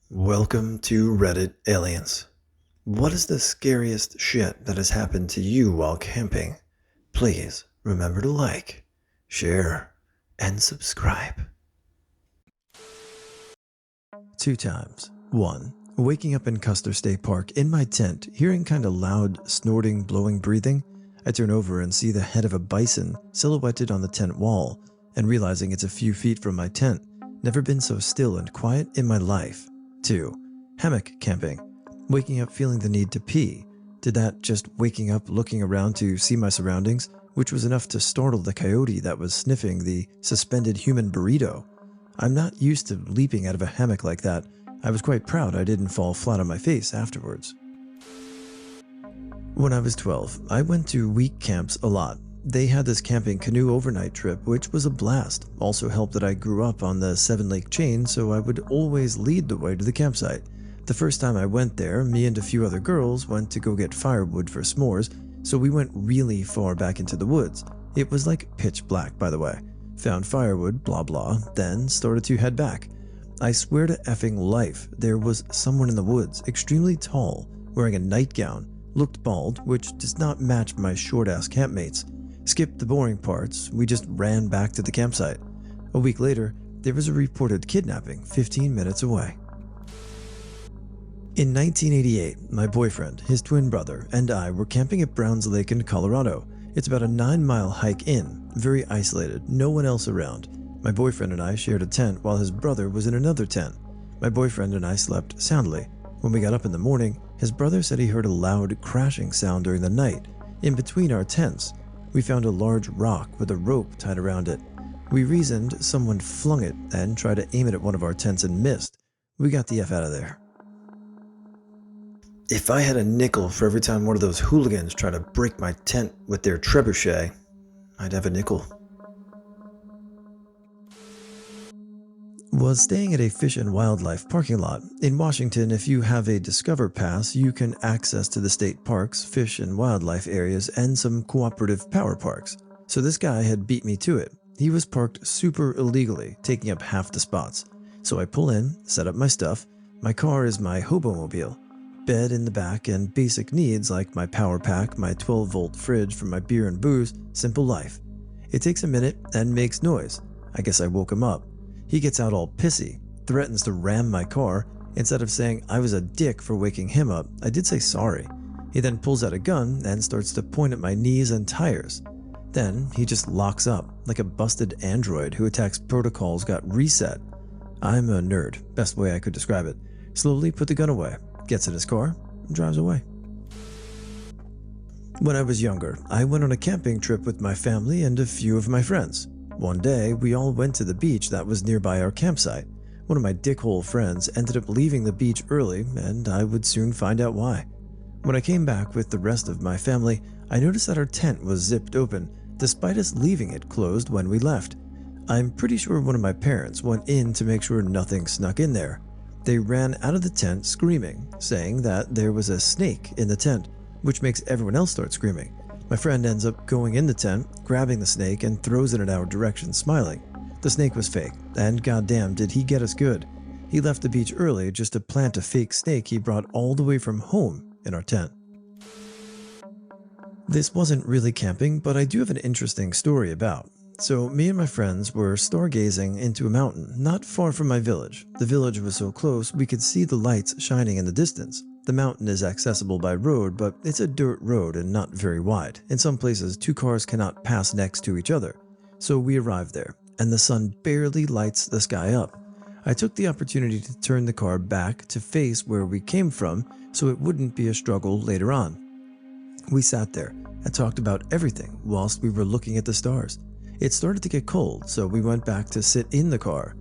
Welcome to Reddit Aliens. What is the scariest shit that has happened to you while camping? Please remember to like, share, and subscribe. 2 times. 1. Waking up in Custer State Park in my tent, hearing kinda loud, snorting, blowing breathing. I turn over and see the head of a bison silhouetted on the tent wall, and realizing it's a few feet from my tent. Never been so still and quiet in my life. 2. Hammock camping. Waking up feeling the need to pee. Did that just waking up looking around to see my surroundings, which was enough to startle the coyote that was sniffing the suspended human burrito. I'm not used to leaping out of a hammock like that. I was quite proud I didn't fall flat on my face afterwards. When I was 12, I went to week camps a lot. They had this camping canoe overnight trip, which was a blast. Also helped that I grew up on the 7-lake chain, so I would always lead the way to the campsite. The first time I went there, me and a few other girls went to go get firewood for s'mores, so we went really far back into the woods. It was like pitch black, by the way. Found firewood, blah blah, then started to head back. I swear to effing life, there was someone in the woods, extremely tall, wearing a nightgown, looked bald, which does not match my short-ass campmates. Skipped the boring parts, we just ran back to the campsite. A week later, there was a reported kidnapping 15 minutes away. In 1988, my boyfriend, his twin brother, and I were camping at Browns Lake in Colorado. It's about a 9-mile hike in, very isolated, no one else around. My boyfriend and I shared a tent while his brother was in another tent. My boyfriend and I slept soundly. When we got up in the morning, his brother said he heard a loud crashing sound during the night. In between our tents, we found a large rock with a rope tied around it. We reasoned someone flung it and tried to aim it at one of our tents and missed. We got the F out of there. If I had a nickel for every time one of those hooligans tried to break my tent with their trebuchet, I'd have a nickel. Was staying at a Fish and Wildlife parking lot. In Washington, if you have a Discover Pass, you can access to the state parks, fish and wildlife areas, and some cooperative power parks. So this guy had beat me to it. He was parked super illegally, taking up half the spots. So I pull in, set up my stuff. My car is my hobomobile. Bed in the back and basic needs like my power pack, my 12-volt fridge for my beer and booze, simple life. It takes a minute and makes noise. I guess I woke him up. He gets out all pissy, threatens to ram my car. Instead of saying I was a dick for waking him up, I did say sorry. He then pulls out a gun and starts to point at my knees and tires. Then he just locks up, like a busted android who attacks protocols got reset. I'm a nerd, best way I could describe it. Slowly put the gun away, gets in his car, and drives away. When I was younger, I went on a camping trip with my family and a few of my friends. One day, we all went to the beach that was nearby our campsite. One of my dickhole friends ended up leaving the beach early, and I would soon find out why. When I came back with the rest of my family, I noticed that our tent was zipped open, despite us leaving it closed when we left. I'm pretty sure one of my parents went in to make sure nothing snuck in there. They ran out of the tent screaming, saying that there was a snake in the tent, which makes everyone else start screaming. My friend ends up going in the tent, grabbing the snake, and throws it in our direction, smiling. The snake was fake, and goddamn did he get us good. He left the beach early just to plant a fake snake he brought all the way from home in our tent. This wasn't really camping, but I do have an interesting story about. So me and my friends were stargazing into a mountain not far from my village. The village was so close we could see the lights shining in the distance. The mountain is accessible by road, but it's a dirt road and not very wide. In some places, 2 cars cannot pass next to each other. So we arrived there, and the sun barely lights the sky up. I took the opportunity to turn the car back to face where we came from so it wouldn't be a struggle later on. We sat there and talked about everything whilst we were looking at the stars. It started to get cold, so we went back to sit in the car.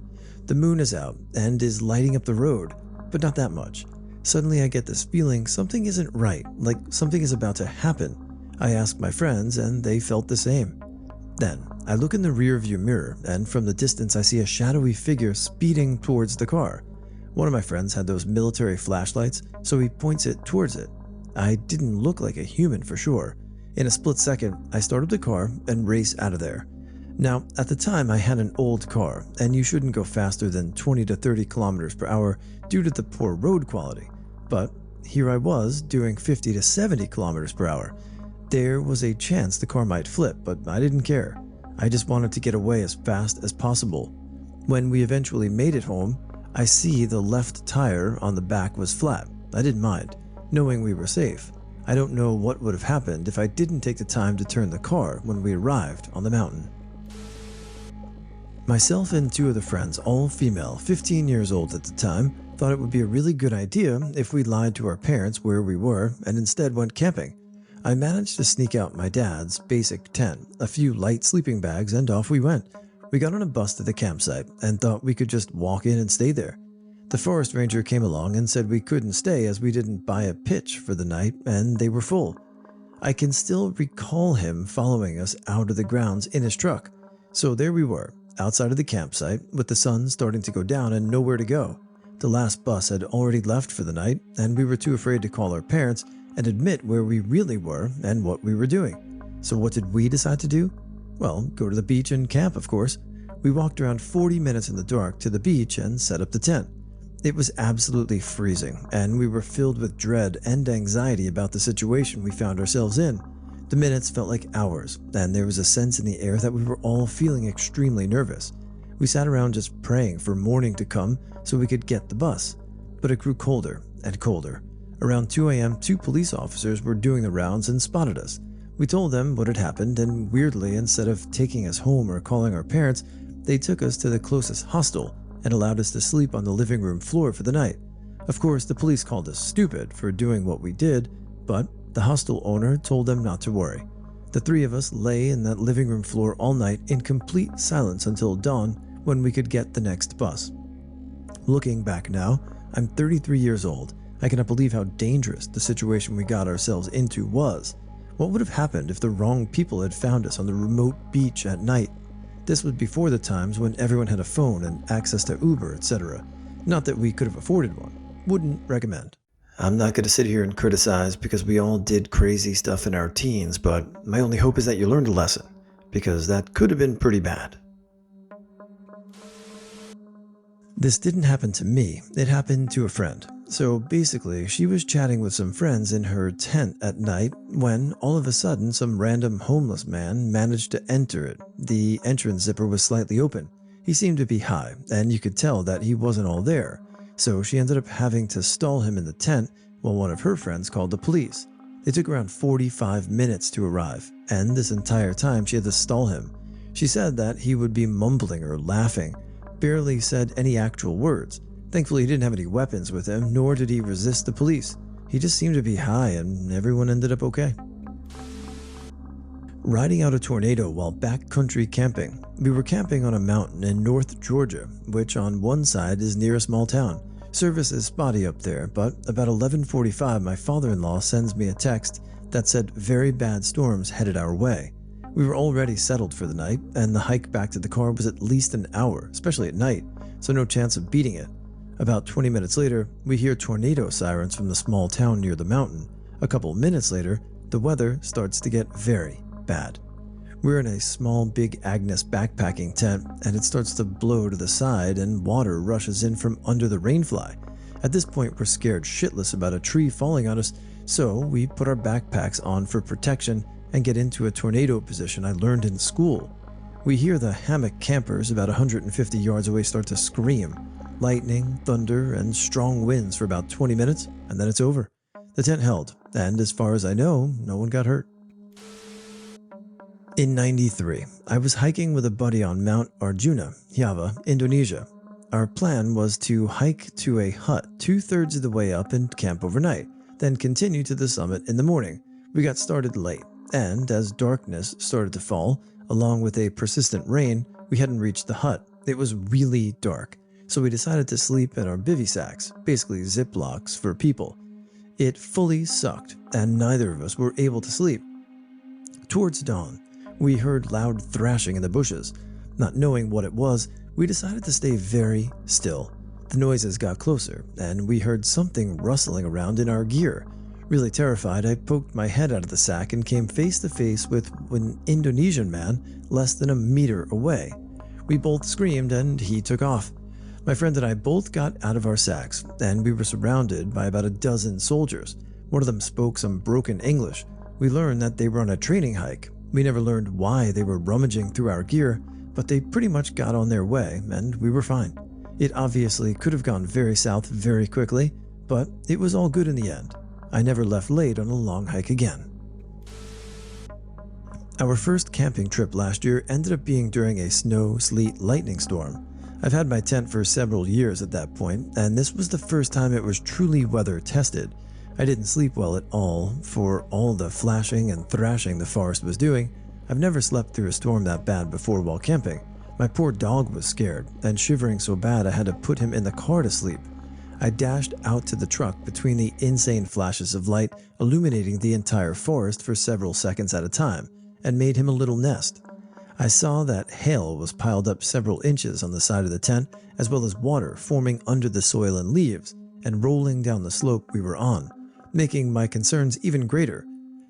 The moon is out and is lighting up the road, but not that much. Suddenly I get this feeling something isn't right, like something is about to happen. I asked my friends and they felt the same. Then I look in the rearview mirror and from the distance I see a shadowy figure speeding towards the car. One of my friends had those military flashlights, so he points it towards it. I didn't look like a human for sure. In a split second, I start up the car and race out of there. Now, at the time I had an old car, and you shouldn't go faster than 20 to 30 kilometers per hour due to the poor road quality. But here I was doing 50 to 70 kilometers per hour. There was a chance the car might flip, but I didn't care. I just wanted to get away as fast as possible. When we eventually made it home, I see the left tire on the back was flat. I didn't mind, knowing we were safe. I don't know what would have happened if I didn't take the time to turn the car when we arrived on the mountain. Myself and two other friends, all female, 15 years old at the time, thought it would be a really good idea if we lied to our parents where we were and instead went camping. I managed to sneak out my dad's basic tent, a few light sleeping bags, and off we went. We got on a bus to the campsite and thought we could just walk in and stay there. The forest ranger came along and said we couldn't stay as we didn't buy a pitch for the night and they were full. I can still recall him following us out of the grounds in his truck. So there we were, outside of the campsite, with the sun starting to go down and nowhere to go. The last bus had already left for the night, and we were too afraid to call our parents and admit where we really were and what we were doing. So what did we decide to do? Well, go to the beach and camp, of course. We walked around 40 minutes in the dark to the beach and set up the tent. It was absolutely freezing, and we were filled with dread and anxiety about the situation we found ourselves in. The minutes felt like hours, and there was a sense in the air that we were all feeling extremely nervous. We sat around just praying for morning to come so we could get the bus. But it grew colder and colder. Around 2 a.m., 2 police officers were doing the rounds and spotted us. We told them what had happened, and weirdly, instead of taking us home or calling our parents, they took us to the closest hostel and allowed us to sleep on the living room floor for the night. Of course, the police called us stupid for doing what we did, but the hostel owner told them not to worry. The 3 of us lay in that living room floor all night in complete silence until dawn when we could get the next bus. Looking back now, I'm 33 years old. I cannot believe how dangerous the situation we got ourselves into was. What would have happened if the wrong people had found us on the remote beach at night? This was before the times when everyone had a phone and access to Uber, etc. Not that we could have afforded one. Wouldn't recommend. I'm not going to sit here and criticize because we all did crazy stuff in our teens, but my only hope is that you learned a lesson, because that could have been pretty bad. This didn't happen to me, it happened to a friend. So basically, she was chatting with some friends in her tent at night when, all of a sudden, some random homeless man managed to enter it. The entrance zipper was slightly open. He seemed to be high, and you could tell that he wasn't all there. So she ended up having to stall him in the tent while one of her friends called the police. They took around 45 minutes to arrive, and this entire time she had to stall him. She said that he would be mumbling or laughing, barely said any actual words. Thankfully, he didn't have any weapons with him, nor did he resist the police. He just seemed to be high, and everyone ended up okay. Riding out a tornado while backcountry camping. We were camping on a mountain in North Georgia, which on one side is near a small town. Service is spotty up there, but about 11:45 my father-in-law sends me a text that said very bad storms headed our way. We were already settled for the night, and the hike back to the car was at least an hour, especially at night, so no chance of beating it. About 20 minutes later, we hear tornado sirens from the small town near the mountain. A couple minutes later, the weather starts to get very bad. We're in a small Big Agnes backpacking tent, and it starts to blow to the side and water rushes in from under the rainfly. At this point, we're scared shitless about a tree falling on us, so we put our backpacks on for protection and get into a tornado position I learned in school. We hear the hammock campers about 150 yards away start to scream. Lightning, thunder, and strong winds for about 20 minutes, and then it's over. The tent held, and as far as I know, no one got hurt. In '93, I was hiking with a buddy on Mount Arjuna, Java, Indonesia. Our plan was to hike to a hut 2/3 of the way up and camp overnight, then continue to the summit in the morning. We got started late, and as darkness started to fall, along with a persistent rain, we hadn't reached the hut. It was really dark, so we decided to sleep in our bivy sacks, basically ziplocks for people. It fully sucked, and neither of us were able to sleep. Towards dawn, we heard loud thrashing in the bushes. Not knowing what it was, we decided to stay very still. The noises got closer, and we heard something rustling around in our gear. Really terrified, I poked my head out of the sack and came face to face with an Indonesian man less than a meter away. We both screamed and he took off. My friend and I both got out of our sacks, and we were surrounded by about a dozen soldiers. One of them spoke some broken English. We learned that they were on a training hike. We never learned why they were rummaging through our gear, but they pretty much got on their way, and we were fine. It obviously could have gone very south very quickly, but it was all good in the end. I never left late on a long hike again. Our first camping trip last year ended up being during a snow, sleet, lightning storm. I've had my tent for several years at that point, and this was the first time it was truly weather tested. I didn't sleep well at all for all the flashing and thrashing the forest was doing. I've never slept through a storm that bad before while camping. My poor dog was scared and shivering so bad I had to put him in the car to sleep. I dashed out to the truck between the insane flashes of light illuminating the entire forest for several seconds at a time and made him a little nest. I saw that hail was piled up several inches on the side of the tent, as well as water forming under the soil and leaves and rolling down the slope we were on, making my concerns even greater.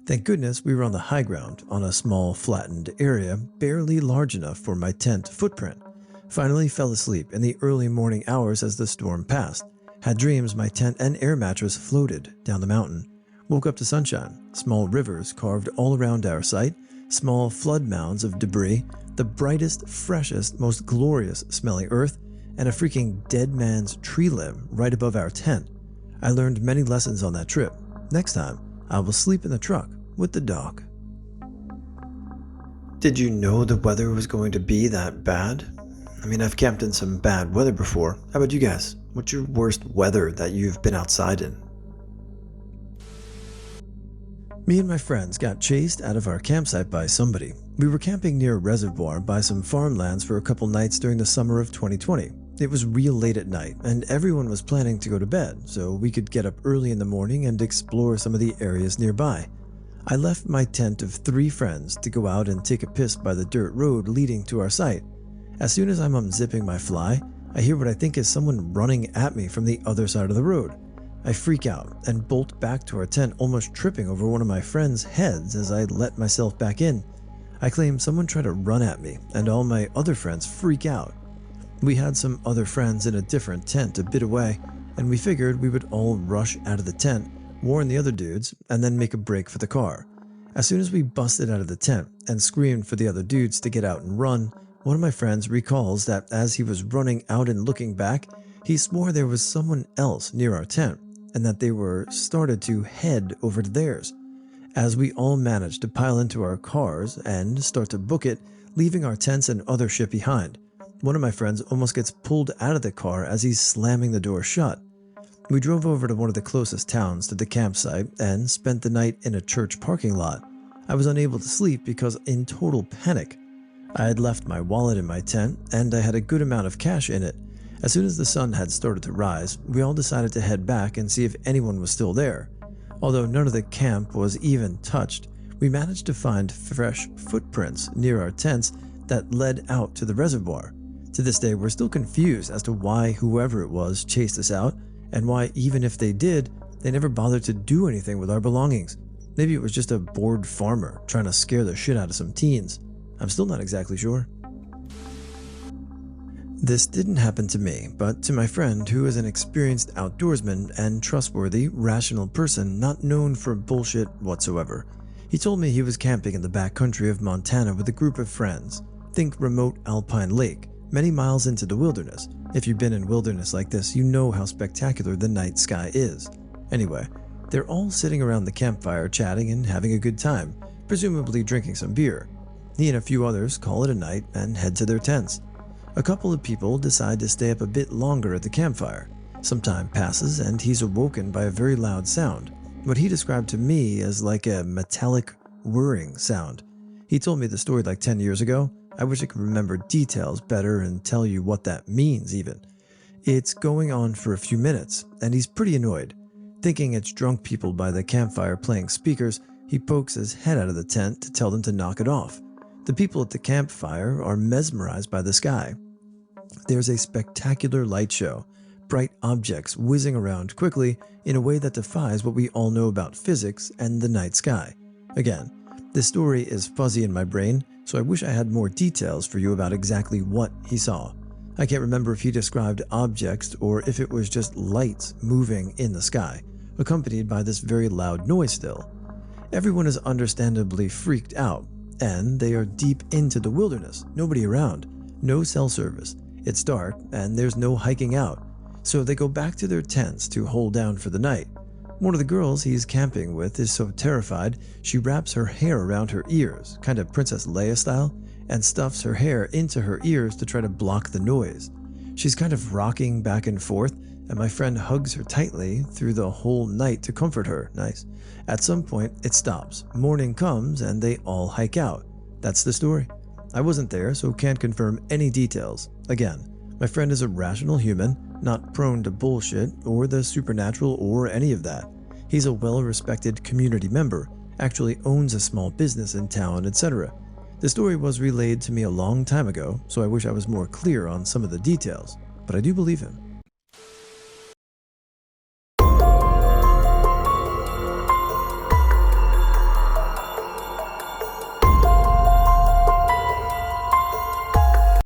Thank goodness we were on the high ground, on a small flattened area barely large enough for my tent footprint. Finally fell asleep in the early morning hours as the storm passed. Had dreams my tent and air mattress floated down the mountain. Woke up to sunshine, small rivers carved all around our site, small flood mounds of debris, the brightest, freshest, most glorious smelling earth, and a freaking dead man's tree limb right above our tent. I learned many lessons on that trip. Next time, I will sleep in the truck with the dog. Did you know the weather was going to be that bad? I mean, I've camped in some bad weather before. How about you guys? What's your worst weather that you've been outside in? Me and my friends got chased out of our campsite by somebody. We were camping near a reservoir by some farmlands for a couple nights during the summer of 2020. It was real late at night, and everyone was planning to go to bed, so we could get up early in the morning and explore some of the areas nearby. I left my tent of 3 friends to go out and take a piss by the dirt road leading to our site. As soon as I'm unzipping my fly, I hear what I think is someone running at me from the other side of the road. I freak out and bolt back to our tent, almost tripping over one of my friends' heads as I let myself back in. I claim someone tried to run at me, and all my other friends freak out. We had some other friends in a different tent a bit away, and we figured we would all rush out of the tent, warn the other dudes, and then make a break for the car. As soon as we busted out of the tent and screamed for the other dudes to get out and run, one of my friends recalls that as he was running out and looking back, he swore there was someone else near our tent, and that they were started to head over to theirs. As we all managed to pile into our cars and start to book it, leaving our tents and other shit behind, one of my friends almost gets pulled out of the car as he's slamming the door shut. We drove over to one of the closest towns to the campsite and spent the night in a church parking lot. I was unable to sleep because in total panic. I had left my wallet in my tent and I had a good amount of cash in it. As soon as the sun had started to rise, we all decided to head back and see if anyone was still there. Although none of the camp was even touched, we managed to find fresh footprints near our tents that led out to the reservoir. To this day, we're still confused as to why whoever it was chased us out, and why even if they did, they never bothered to do anything with our belongings. Maybe it was just a bored farmer trying to scare the shit out of some teens. I'm still not exactly sure. This didn't happen to me, but to my friend who is an experienced outdoorsman and trustworthy, rational person not known for bullshit whatsoever. He told me he was camping in the backcountry of Montana with a group of friends. Think remote alpine lake, many miles into the wilderness. If you've been in wilderness like this, you know how spectacular the night sky is. Anyway, they're all sitting around the campfire chatting and having a good time, presumably drinking some beer. He and a few others call it a night and head to their tents. A couple of people decide to stay up a bit longer at the campfire. Some time passes and he's awoken by a very loud sound, what he described to me as like a metallic whirring sound. He told me the story like 10 years ago. I wish I could remember details better and tell you what that means even. It's going on for a few minutes and he's pretty annoyed. Thinking it's drunk people by the campfire playing speakers, he pokes his head out of the tent to tell them to knock it off. The people at the campfire are mesmerized by the sky. There's a spectacular light show, bright objects whizzing around quickly in a way that defies what we all know about physics and the night sky. Again, this story is fuzzy in my brain, so I wish I had more details for you about exactly what he saw. I can't remember if he described objects or if it was just lights moving in the sky, accompanied by this very loud noise still. Everyone is understandably freaked out, and they are deep into the wilderness, nobody around, no cell service. It's dark, and there's no hiking out, so they go back to their tents to hold down for the night. One of the girls he's camping with is so terrified, she wraps her hair around her ears, kind of Princess Leia style, and stuffs her hair into her ears to try to block the noise. She's kind of rocking back and forth, and my friend hugs her tightly through the whole night to comfort her. Nice. At some point, it stops. Morning comes, and they all hike out. That's the story. I wasn't there, so can't confirm any details. Again, my friend is a rational human, not prone to bullshit or the supernatural or any of that. He's a well-respected community member, actually owns a small business in town, etc. The story was relayed to me a long time ago, so I wish I was more clear on some of the details, but I do believe him.